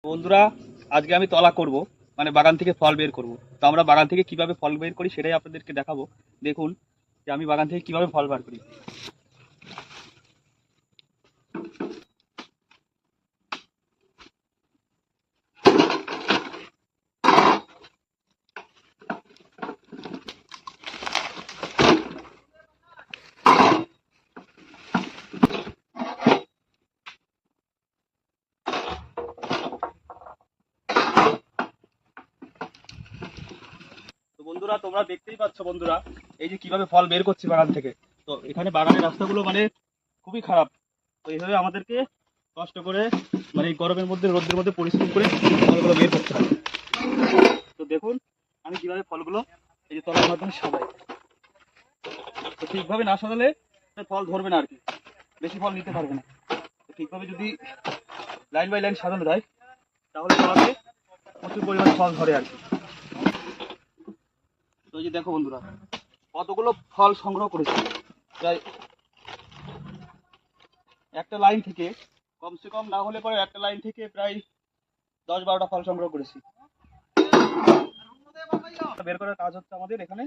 বন্ধুরা, আজকে আমি তলা করব, মানে বাগান থেকে ফল বের করব। তো আমরা বাগান থেকে কিভাবে ফল বের করি সেটাই আপনাদেরকে দেখাবো। দেখুন যে আমি বাগান থেকে কিভাবে ফল বার করি। তো বন্ধুরা, তোমরা দেখতেই পাচ্ছ বন্ধুরা, এই যে কিভাবে ফল বের করছি বাগান থেকে। তো এখানে বাগানের রাস্তাগুলো মানে খুবই খারাপ। তো এইভাবে আমাদেরকে কষ্ট করে, মানে এই গরমের মধ্যে রোদের মধ্যে পরিশ্রম করে ফলগুলো বের করতে হবে। তো দেখুন আমি কিভাবে ফলগুলো এই যে তলার মাধ্যমে সাজাই। তো ঠিকভাবে না সাজালে ফল ধরবে না আর কি, বেশি ফল নিতে পারবে না। তো ঠিকভাবে যদি লাইন বাই লাইন সাজানো যায় তাহলে তলাতে প্রচুর পরিমাণে ফল ধরে আর কি। তো এই যে দেখো বন্ধুরা, কতগুলো ফল সংগ্রহ করেছি। প্রায় একটা লাইন থেকে, কমসে কম না হলে পরে একটা লাইন থেকে প্রায় 10-12টা ফল সংগ্রহ করেছি। বের করার কাজ হচ্ছে আমাদের এখানে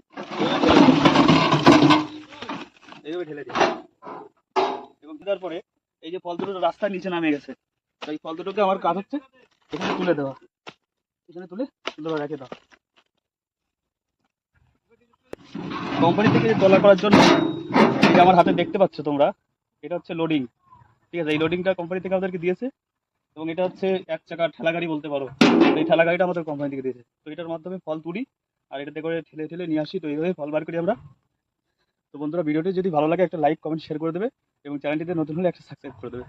এইভাবে ঢেলে দিই, এবং দেওয়ার পরে এই যে ফল দুটো রাস্তার নিচে নামে গেছে, তো এই ফল দুটোকে আমার কাজ হচ্ছে এখানে তুলে দেওয়া, এখানে তুলে সুন্দরভাবে রেখে দাও। কোম্পানি থেকে তোলা করার জন্য এই যে আমার হাতে দেখতে পাচ্ছ তোমরা, এটা হচ্ছে লোডিং। ঠিক আছে, এই লোডিংটা কোম্পানি থেকে আমাদেরকে দিয়েছে, এবং এটা হচ্ছে এক চাকার ঠেলা গাড়ি বলতে পারো। তো এই ঠেলা গাড়িটা আমাদের কোম্পানি থেকে দিয়েছে। তো এটার মাধ্যমে ফল তুলি আর এটাতে করে ঠেলে ঠেলে নিয়ে আসি। তো এইভাবে ফল বার করি আমরা। তো বন্ধুরা, ভিডিওটি যদি ভালো লাগে একটা লাইক কমেন্ট শেয়ার করে দেবে, এবং চ্যানেলটিতে নতুন হলে একটা সাবস্ক্রাইব করে দেবে।